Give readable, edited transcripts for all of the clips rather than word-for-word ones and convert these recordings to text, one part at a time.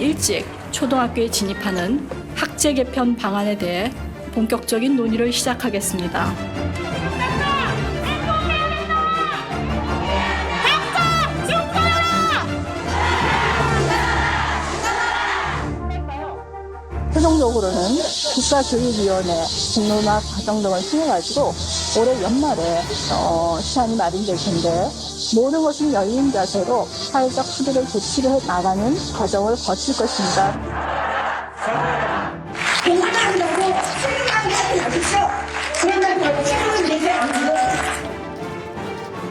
일찍 초등학교에 진입하는 학제 개편 방안에 대해 본격적인 논의를 시작하겠습니다. 최종적으로는 국가교육위원회, 공론화 과정 등을 통해가지고 올해 연말에 시한이 마련될 텐데 모든 것은 열린 자세로 사회적 합의를 조치를 해 나가는 과정을 거칠 것입니다. 공부한다고 책임하게 하지 마십시오. 그러면 책임을 내지 않고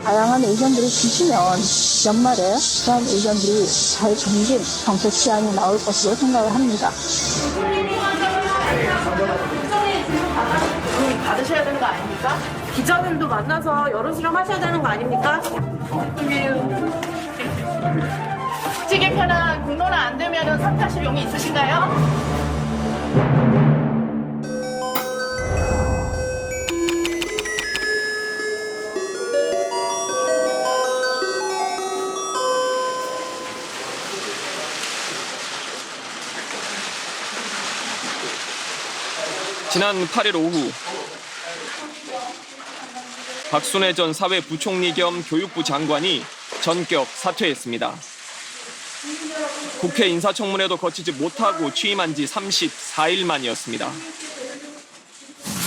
다양한 의견들을 주시면 연말에 그런 의견들이 잘 담긴 정책 시안이 나올 것으로 생각을 합니다. 받으셔야 되는 거 아닙니까? 기자들도 만나서 여론 수렴 하셔야 되는 거 아닙니까? 학제 개편안 공론화 안 되면 사퇴하실 용이 있으신가요? 지난 8일 오후 박순애 전 사회부총리 겸 교육부 장관이 전격 사퇴했습니다. 국회 인사청문회도 거치지 못하고 취임한 지 34일 만이었습니다.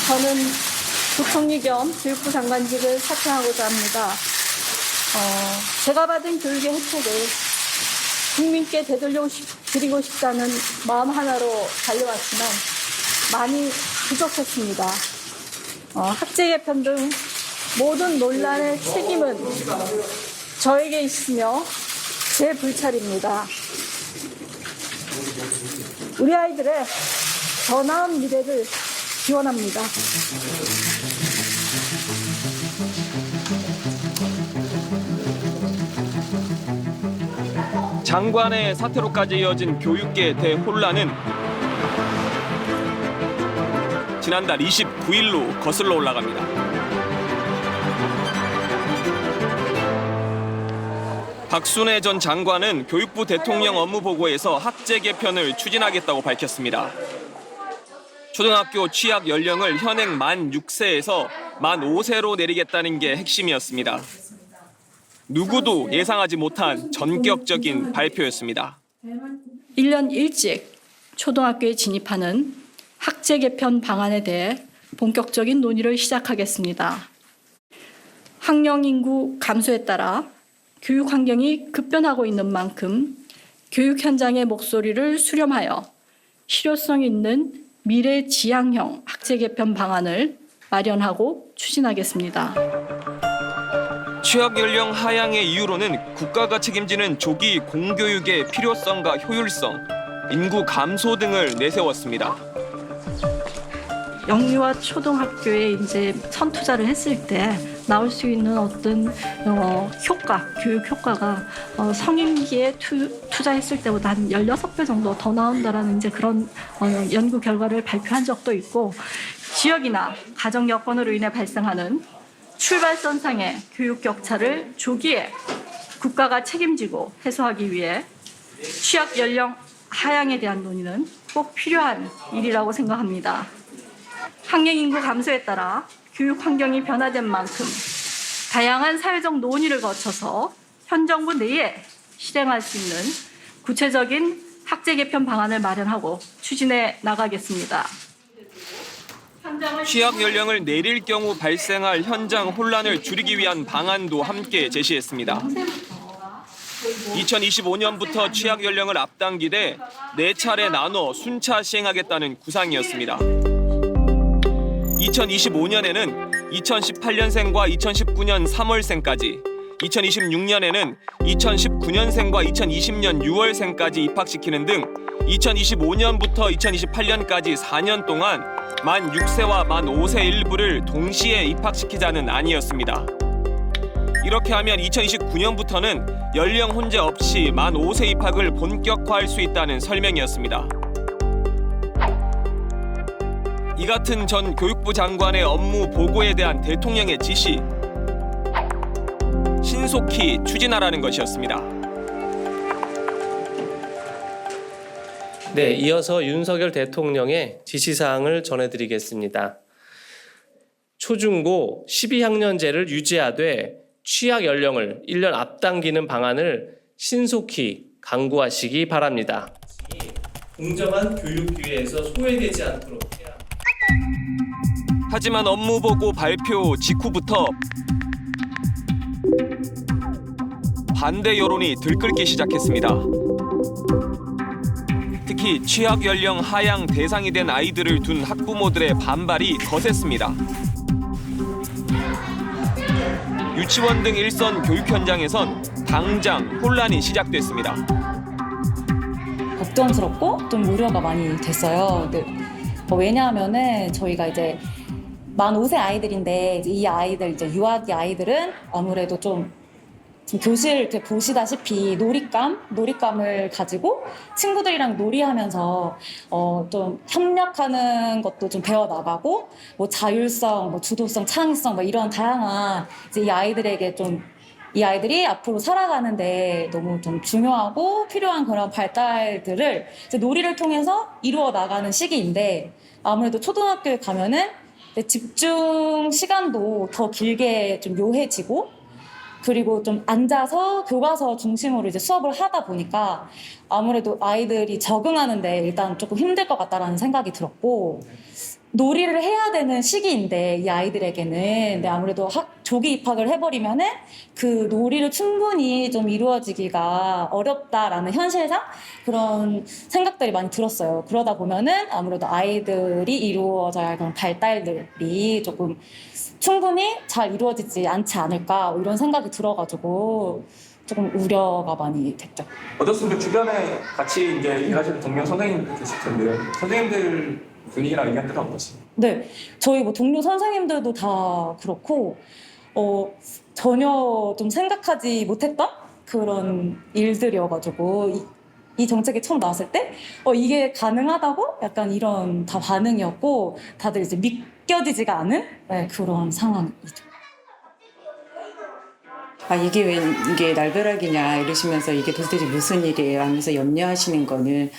저는 부총리 겸 교육부 장관직을 사퇴하고자 합니다. 제가 받은 교육의 혜택을 국민께 되돌려드리고 싶다는 마음 하나로 달려왔지만 많이 부족했습니다. 학제 개편 등 모든 논란의 책임은 저에게 있으며 제 불찰입니다. 우리 아이들의 더 나은 미래를 기원합니다. 장관의 사퇴로까지 이어진 교육계 대혼란은 지난달 29일로 거슬러 올라갑니다. 박순애 전 장관은 교육부 대통령 업무보고에서 학제 개편을 추진하겠다고 밝혔습니다. 초등학교 취학 연령을 현행 만 6세에서 만 5세로 내리겠다는 게 핵심이었습니다. 누구도 예상하지 못한 전격적인 발표였습니다. 1년 일찍 초등학교에 진입하는 학제 개편 방안에 대해 본격적인 논의를 시작하겠습니다. 학령 인구 감소에 따라 교육 환경이 급변하고 있는 만큼 교육 현장의 목소리를 수렴하여 실효성 있는 미래 지향형 학제 개편 방안을 마련하고 추진하겠습니다. 취학 연령 하향의 이유로는 국가가 책임지는 조기 공교육의 필요성과 효율성, 인구 감소 등을 내세웠습니다. 영유아 초등학교에 이제 선투자를 했을 때 나올 수 있는 어떤 효과, 교육 효과가 성인기에 투자했을 때보다 한 16배 정도 더 나온다라는 이제 그런 연구 결과를 발표한 적도 있고, 지역이나 가정 여건으로 인해 발생하는 출발선상의 교육 격차를 조기에 국가가 책임지고 해소하기 위해 취학 연령 하향에 대한 논의는 꼭 필요한 일이라고 생각합니다. 학령 인구 감소에 따라 교육 환경이 변화된 만큼 다양한 사회적 논의를 거쳐서 현 정부 내에 실행할 수 있는 구체적인 학제 개편 방안을 마련하고 추진해 나가겠습니다. 취학 연령을 내릴 경우 발생할 현장 혼란을 줄이기 위한 방안도 함께 제시했습니다. 2025년부터 취학 연령을 앞당기되 4차례 나눠 순차 시행하겠다는 구상이었습니다. 2025년에는 2018년생과 2019년 3월생까지, 2026년에는 2019년생과 2020년 6월생까지 입학시키는 등 2025년부터 2028년까지 4년 동안 만 6세와 만 5세 일부를 동시에 입학시키자는 안이었습니다. 이렇게 하면 2029년부터는 연령 혼재 없이 만 5세 입학을 본격화할 수 있다는 설명이었습니다. 이 같은 전 교육부 장관의 업무 보고에 대한 대통령의 지시, 신속히 추진하라는 것이었습니다. 네, 이어서 윤석열 대통령의 지시사항을 전해드리겠습니다. 초중고 12학년제를 유지하되 취학 연령을 1년 앞당기는 방안을 신속히 강구하시기 바랍니다. 공정한 교육 기회에서 소외되지 않도록 해야 합니다. 하지만 업무보고 발표 직후부터 반대 여론이 들끓기 시작했습니다. 특히 취학 연령 하향 대상이 된 아이들을 둔 학부모들의 반발이 거셌습니다. 유치원 등 일선 교육 현장에선 당장 혼란이 시작됐습니다. 걱정스럽고 좀 우려가 많이 됐어요. 왜냐하면은 저희가 이제 만 5세 아이들인데 이 아이들 이제 유아기 아이들은 아무래도 좀 지금 교실 이렇게 보시다시피 놀잇감을 가지고 친구들이랑 놀이하면서 좀 협력하는 것도 좀 배워 나가고 뭐 자율성, 뭐 주도성, 창의성 뭐 이런 다양한 이제 이 아이들이 앞으로 살아가는데 너무 좀 중요하고 필요한 그런 발달들을 이제 놀이를 통해서 이루어 나가는 시기인데 아무래도 초등학교에 가면은 집중 시간도 더 길게 좀 요해지고 그리고 좀 앉아서 교과서 중심으로 이제 수업을 하다 보니까 아무래도 아이들이 적응하는데 일단 조금 힘들 것 같다라는 생각이 들었고 놀이를 해야 되는 시기인데 이 아이들에게는 근데 아무래도 조기 입학을 해버리면은 그 놀이를 충분히 좀 이루어지기가 어렵다라는 현실상 그런 생각들이 많이 들었어요. 그러다 보면은 아무래도 아이들이 이루어져야 할 그런 발달들이 조금 충분히 잘 이루어지지 않지 않을까 이런 생각이 들어가지고 조금 우려가 많이 됐죠. 어떻습니까? 주변에 같이 이제 일하시는 동료 선생님들 계실 텐데 선생님들 분위기나 의견들은 어떠십니까? 네, 저희 뭐 동료 선생님들도 다 그렇고 전혀 좀 생각하지 못했던 그런 일들이어가지고 이 정책이 처음 나왔을 때 이게 가능하다고 약간 이런 다 반응이었고 다들 이제 믿겨지지가 않은 그런 상황이죠. 이게 왜 이게 날벼락이냐 이러시면서 이게 도대체 무슨 일이에요 하면서 염려하시는 거는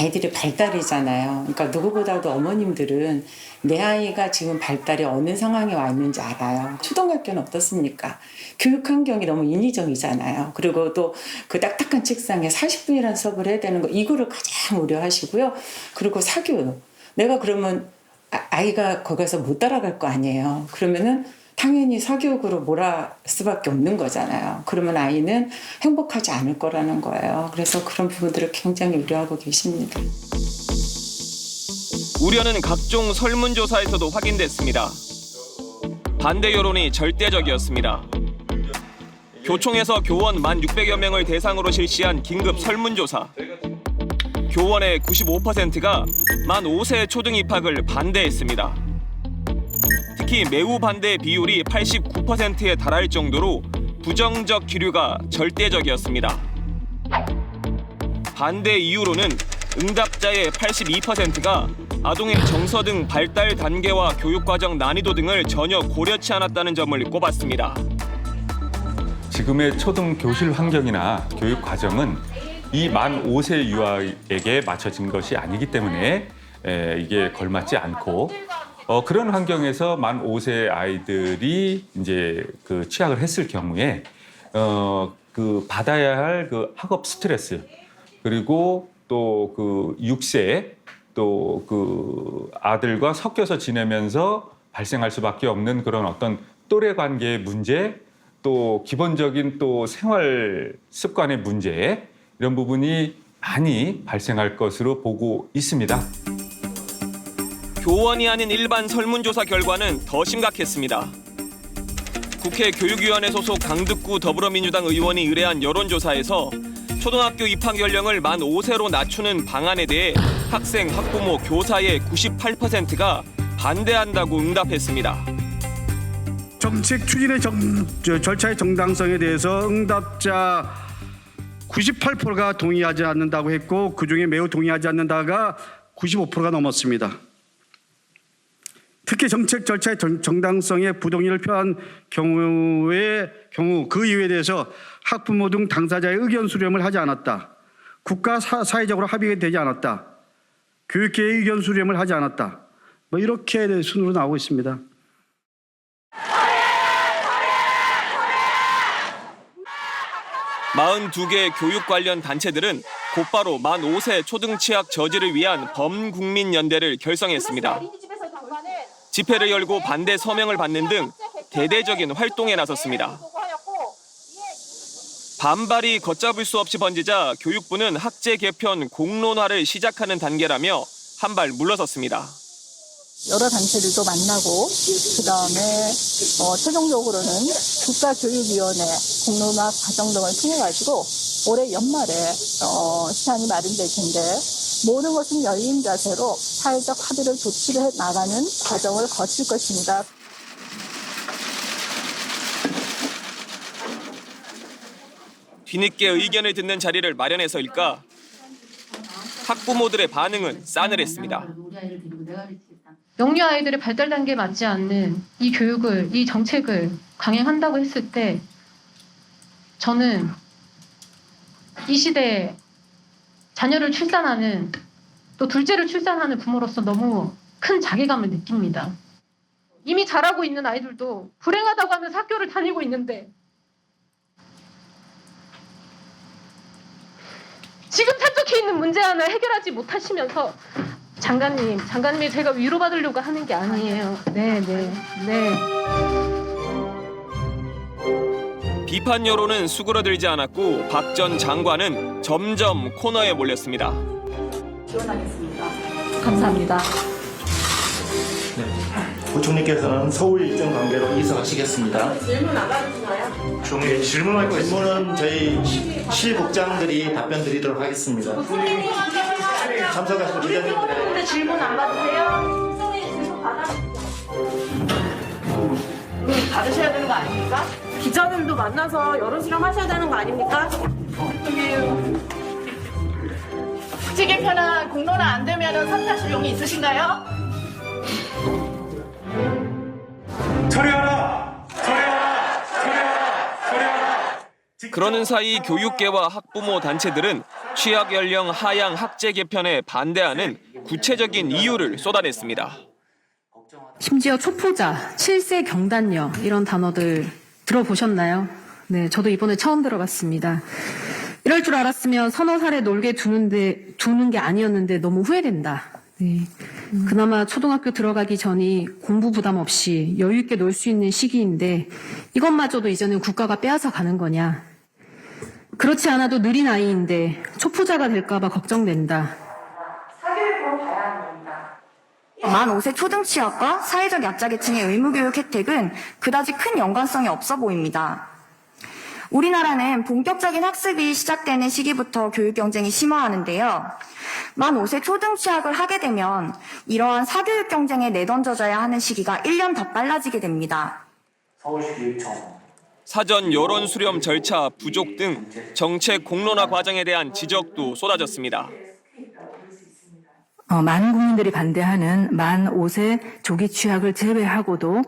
아이들의 발달이잖아요. 그러니까 누구보다도 어머님들은 내 아이가 지금 발달이 어느 상황에 와 있는지 알아요. 초등학교는 어떻습니까? 교육 환경이 너무 인위적이잖아요. 그리고 또 그 딱딱한 책상에 40분이라는 수업을 해야 되는 거 이거를 가장 우려하시고요. 그리고 사교육. 내가 그러면 아이가 거기서 못 따라갈 거 아니에요. 그러면은 당연히 사교육으로 몰아갈 수밖에 없는 거잖아요. 그러면 아이는 행복하지 않을 거라는 거예요. 그래서 그런 부분들을 굉장히 우려하고 계십니다. 우려는 각종 설문조사에서도 확인됐습니다. 반대 여론이 절대적이었습니다. 교총에서 교원 1,600여 명을 대상으로 실시한 긴급 설문조사. 교원의 95%가 만 5세 초등 입학을 반대했습니다. 특히 매우 반대 비율이 89%에 달할 정도로 부정적 기류가 절대적이었습니다. 반대 이유로는 응답자의 82%가 아동의 정서 등 발달 단계와 교육과정 난이도 등을 전혀 고려치 않았다는 점을 꼽았습니다. 지금의 초등 교실 환경이나 교육 과정은 이 만 5세 유아에게 맞춰진 것이 아니기 때문에 이게 걸맞지 않고 그런 환경에서 만 5세 아이들이 이제 그 취학을 했을 경우에 그 받아야 할 그 학업 스트레스 그리고 또 그 6세 또 그 아들과 섞여서 지내면서 발생할 수밖에 없는 그런 어떤 또래 관계의 문제 또 기본적인 또 생활 습관의 문제 이런 부분이 많이 발생할 것으로 보고 있습니다. 교원이 아닌 일반 설문조사 결과는 더 심각했습니다. 국회 교육위원회 소속 강득구 더불어민주당 의원이 의뢰한 여론조사에서 초등학교 입학 연령을 만 5세로 낮추는 방안에 대해 학생, 학부모, 교사의 98%가 반대한다고 응답했습니다. 정책 추진의 절차의 정당성에 대해서 응답자 98%가 동의하지 않는다고 했고 그중에 매우 동의하지 않는다가 95%가 넘었습니다. 특히 정책 절차의 정당성에 부동의를 표한 경우 그 이유에 대해서 학부모 등 당사자의 의견 수렴을 하지 않았다. 국가 사회적으로 합의가 되지 않았다. 교육계의 의견 수렴을 하지 않았다. 뭐 이렇게 순으로 나오고 있습니다. 마흔 42개 교육 관련 단체들은 곧바로 만 5세 초등 취학 저지를 위한 범국민연대를 결성했습니다. 집회를 열고 반대 서명을 받는 등 대대적인 활동에 나섰습니다. 반발이 걷잡을 수 없이 번지자 교육부는 학제 개편 공론화를 시작하는 단계라며 한 발 물러섰습니다. 여러 단체들도 만나고 그다음에 최종적으로는 국가교육위원회 공론화 과정 등을 통해 가지고 올해 연말에 시한이 마련될 텐데 모든 것은 열린 자세로 사회적 합의를 도출해 나가는 과정을 거칠 것입니다. 뒤늦게 의견을 듣는 자리를 마련해서일까 학부모들의 반응은 싸늘했습니다. 영유 아이들의 발달 단계에 맞지 않는 이 교육을, 이 정책을 강행한다고 했을 때 저는 이 시대에 자녀를 출산하는 또 둘째를 출산하는 부모로서 너무 큰 자괴감을 느낍니다. 이미 자라고 있는 아이들도 불행하다고 하면서 학교를 다니고 있는데 지금 산적해 있는 문제 하나 해결하지 못하시면서 장관님이 제가 위로받으려고 하는 게 아니에요. 네. 비판 여론은 수그러들지 않았고 박 전 장관은 점점 코너에 몰렸습니다. 지원하겠습니다. 감사합니다. 부총리께서는 서울 일정 관계로 이사하시겠습니다. 질문 안 받으시나요? 질문할 거 있으면 저희 실국장들이 답변 드리도록 하겠습니다. 참석하신 기자님들. 질문 안 받으세요? 받으셔야 되는 거 아닙니까? 기자님도 만나서 여론 수렴하셔야 되는 거 아닙니까? 국제 개편안 공론화 안 되면 사퇴하실 용이 있으신가요? 처리하라! 처리하라! 처리하라! 처리하라! 그러는 사이 교육계와 학부모 단체들은 취학 연령 하향 학제 개편에 반대하는 구체적인 이유를 쏟아냈습니다. 심지어 초포자, 7세 경단녀 이런 단어들 들어보셨나요? 네, 저도 이번에 처음 들어봤습니다. 이럴 줄 알았으면 서너 살에 놀게 두는 게 아니었는데 너무 후회된다. 네. 그나마 초등학교 들어가기 전이 공부 부담 없이 여유 있게 놀 수 있는 시기인데 이것마저도 이제는 국가가 빼앗아 가는 거냐. 그렇지 않아도 느린 아이인데 초포자가 될까 봐 걱정된다. 만 5세 초등 취학과 사회적 약자 계층의 의무교육 혜택은 그다지 큰 연관성이 없어 보입니다. 우리나라는 본격적인 학습이 시작되는 시기부터 교육 경쟁이 심화하는데요. 만 5세 초등 취학을 하게 되면 이러한 사교육 경쟁에 내던져져야 하는 시기가 1년 더 빨라지게 됩니다. 서울시교육청 사전 여론 수렴 절차 부족 등 정책 공론화 과정에 대한 지적도 쏟아졌습니다. 많은 국민들이 반대하는 만 5세 조기 취학을 제외하고도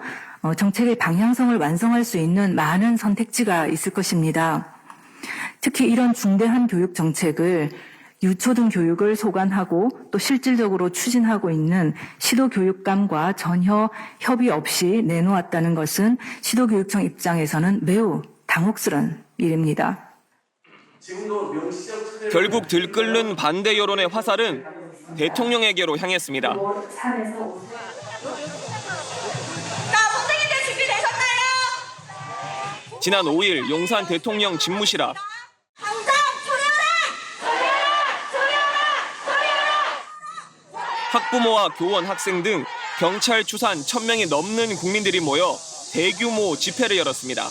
정책의 방향성을 완성할 수 있는 많은 선택지가 있을 것입니다. 특히 이런 중대한 교육 정책을 유초등 교육을 소관하고 또 실질적으로 추진하고 있는 시도교육감과 전혀 협의 없이 내놓았다는 것은 시도교육청 입장에서는 매우 당혹스러운 일입니다. 결국 들끓는 반대 여론의 화살은 대통령에게로 향했습니다. 지난 5일 용산 대통령 집무실 앞 학부모와 교원, 학생 등 경찰 추산 1,000명이 넘는 국민들이 모여 대규모 집회를 열었습니다.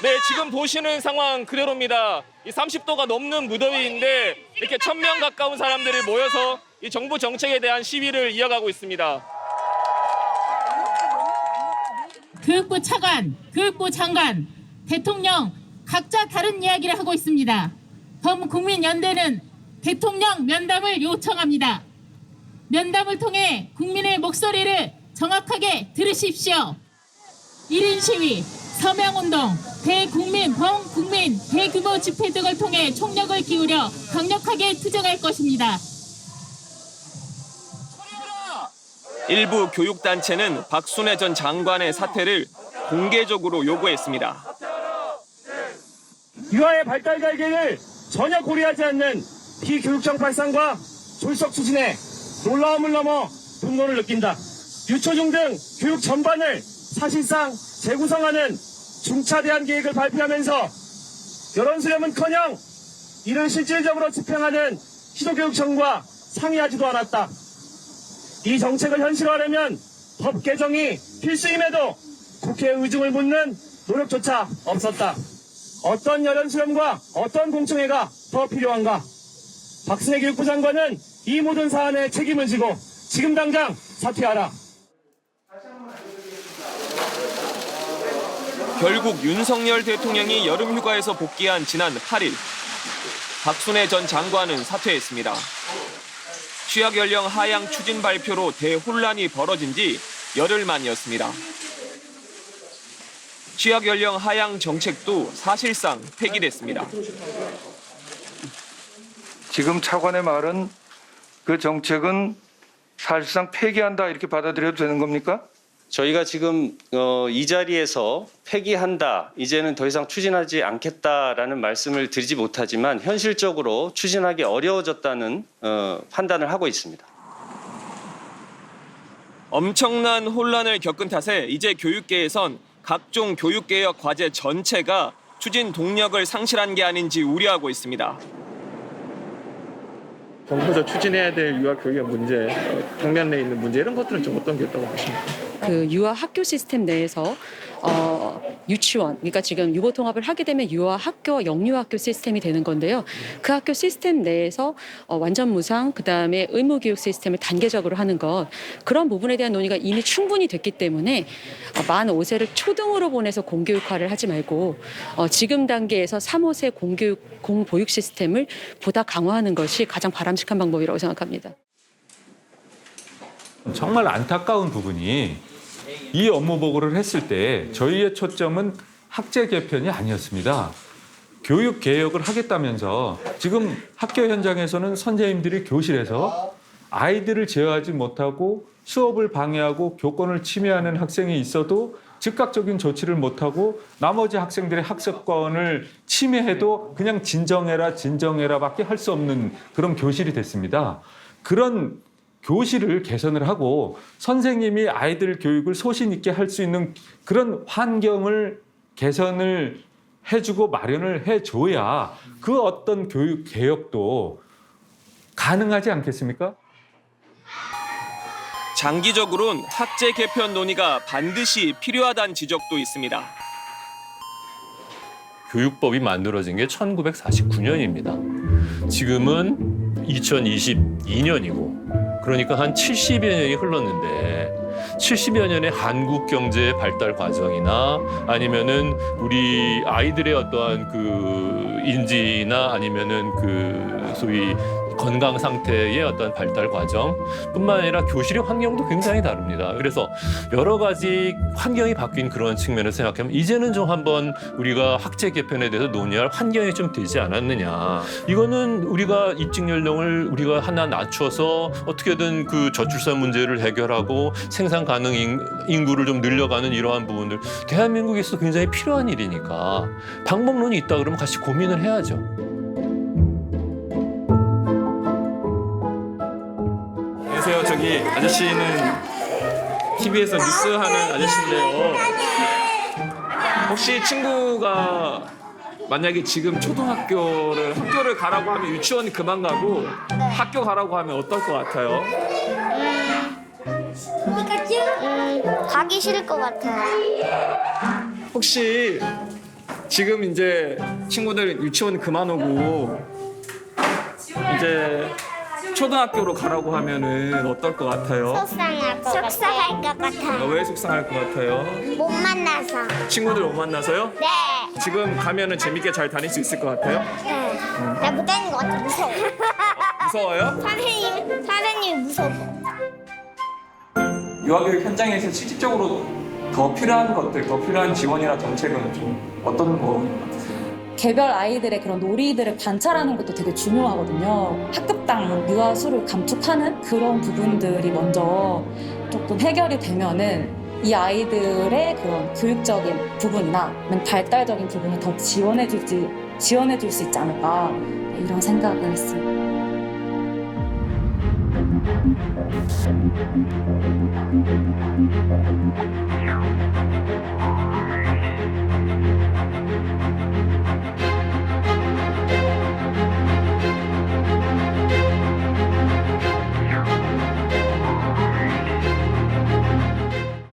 네, 지금 보시는 상황 그대로입니다. 이 30도가 넘는 무더위인데 이렇게 1,000명 가까운 사람들이 모여서 이 정부 정책에 대한 시위를 이어가고 있습니다. 교육부 차관, 교육부 장관, 대통령 각자 다른 이야기를 하고 있습니다. 범국민연대는 대통령 면담을 요청합니다. 면담을 통해 국민의 목소리를 정확하게 들으십시오. 1인 시위, 서명운동, 대국민, 범국민, 대규모 집회 등을 통해 총력을 기울여 강력하게 투쟁할 것입니다. 일부 교육단체는 박순애 전 장관의 사퇴를 공개적으로 요구했습니다. 유아의 발달 갈등을 전혀 고려하지 않는 비교육청 발상과 졸속 추진에 놀라움을 넘어 분노를 느낀다. 유초중 등 교육 전반을 사실상 재구성하는 중차대한 계획을 발표하면서 여론 수렴은커녕 이를 실질적으로 집행하는 시도교육청과 상의하지도 않았다. 이 정책을 현실화하려면 법 개정이 필수임에도 국회의 의중을 묻는 노력조차 없었다. 어떤 여론 수렴과 어떤 공청회가 더 필요한가? 박순애 교육부 장관은 이 모든 사안에 책임을 지고 지금 당장 사퇴하라. 결국 윤석열 대통령이 여름휴가에서 복귀한 지난 8일, 박순애 전 장관은 사퇴했습니다. 취약 연령 하향 추진 발표로 대혼란이 벌어진 지 열흘 만이었습니다. 취약 연령 하향 정책도 사실상 폐기됐습니다. 지금 차관의 말은 그 정책은 사실상 폐기한다 이렇게 받아들여도 되는 겁니까? 저희가 지금 이 자리에서 폐기한다, 이제는 더 이상 추진하지 않겠다라는 말씀을 드리지 못하지만 현실적으로 추진하기 어려워졌다는 판단을 하고 있습니다. 엄청난 혼란을 겪은 탓에 이제 교육계에선 각종 교육개혁 과제 전체가 추진 동력을 상실한 게 아닌지 우려하고 있습니다. 정부에서 추진해야 될 유아 교육의 문제, 당면에 있는 문제 이런 것들은 좀 어떤 게 있다고 보십니까? 그 유아 학교 시스템 내에서 유치원, 그러니까 지금 유보 통합을 하게 되면 유아 학교와 영유학교 시스템이 되는 건데요. 그 학교 시스템 내에서 완전 무상, 그다음에 의무 교육 시스템을 단계적으로 하는 것, 그런 부분에 대한 논의가 이미 충분히 됐기 때문에 만 5세를 초등으로 보내서 공교육화를 하지 말고 지금 단계에서 3, 5세 공보육 시스템을 보다 강화하는 것이 가장 바람직한 방법이라고 생각합니다. 정말 안타까운 부분이 이 업무 보고를 했을 때 저희의 초점은 학제 개편이 아니었습니다. 교육 개혁을 하겠다면서 지금 학교 현장에서는 선생님들이 교실에서 아이들을 제어하지 못하고 수업을 방해하고 교권을 침해하는 학생이 있어도 즉각적인 조치를 못하고 나머지 학생들의 학습권을 침해해도 그냥 진정해라밖에 할 수 없는 그런 교실이 됐습니다. 그런 교실을 개선을 하고 선생님이 아이들 교육을 소신 있게 할 수 있는 그런 환경을 개선을 해주고 마련을 해줘야 그 어떤 교육 개혁도 가능하지 않겠습니까? 장기적으로는 학제 개편 논의가 반드시 필요하다는 지적도 있습니다. 교육법이 만들어진 게 1949년입니다. 지금은 2022년이고 그러니까 한 70여 년이 흘렀는데 70여 년의 한국 경제의 발달 과정이나 아니면은 우리 아이들의 어떠한 그 인지나 아니면은 그 소위 건강 상태의 어떤 발달 과정뿐만 아니라 교실의 환경도 굉장히 다릅니다. 그래서 여러 가지 환경이 바뀐 그런 측면을 생각하면 이제는 좀 한번 우리가 학제 개편에 대해서 논의할 환경이 좀 되지 않았느냐. 이거는 우리가 입직 연령을 우리가 하나 낮춰서 어떻게든 그 저출산 문제를 해결하고 생산 가능 인구를 좀 늘려가는 이러한 부분들 대한민국에서 굉장히 필요한 일이니까 방법론이 있다 그러면 같이 고민을 해야죠. 안녕하세요. 저기 아저씨는 TV에서 뉴스 하는 아저씨인데요. 혹시 친구가 만약에 지금 학교를 가라고 하면 유치원 그만 가고 학교 가라고 하면 어떨 것 같아요? 가기 싫을 것 같아요. 혹시 지금 이제 친구들 유치원 그만 오고 이제 초등학교로 가라고 하면은 어떨 것 같아요? 속상할 것 같아요. 왜 속상할 것 같아요? 못 만나서. 친구들 못 만나서요? 네. 지금 가면은 재밌게 잘 다닐 수 있을 것 같아요? 네. 나 못 다니는 것 같아. 무서워. 무서워요? 선생님이 무서워. 유아교육 현장에서 실질적으로 더 필요한 것들, 더 필요한 지원이나 정책은 좀 어떤 거 같으세요? 개별 아이들의 그런 놀이들을 관찰하는 것도 되게 중요하거든요. 학급당 유아 수를 감축하는 그런 부분들이 먼저 조금 해결이 되면은 이 아이들의 그런 교육적인 부분이나 발달적인 부분을 더 지원해줄 수 있지 않을까 이런 생각을 했습니다.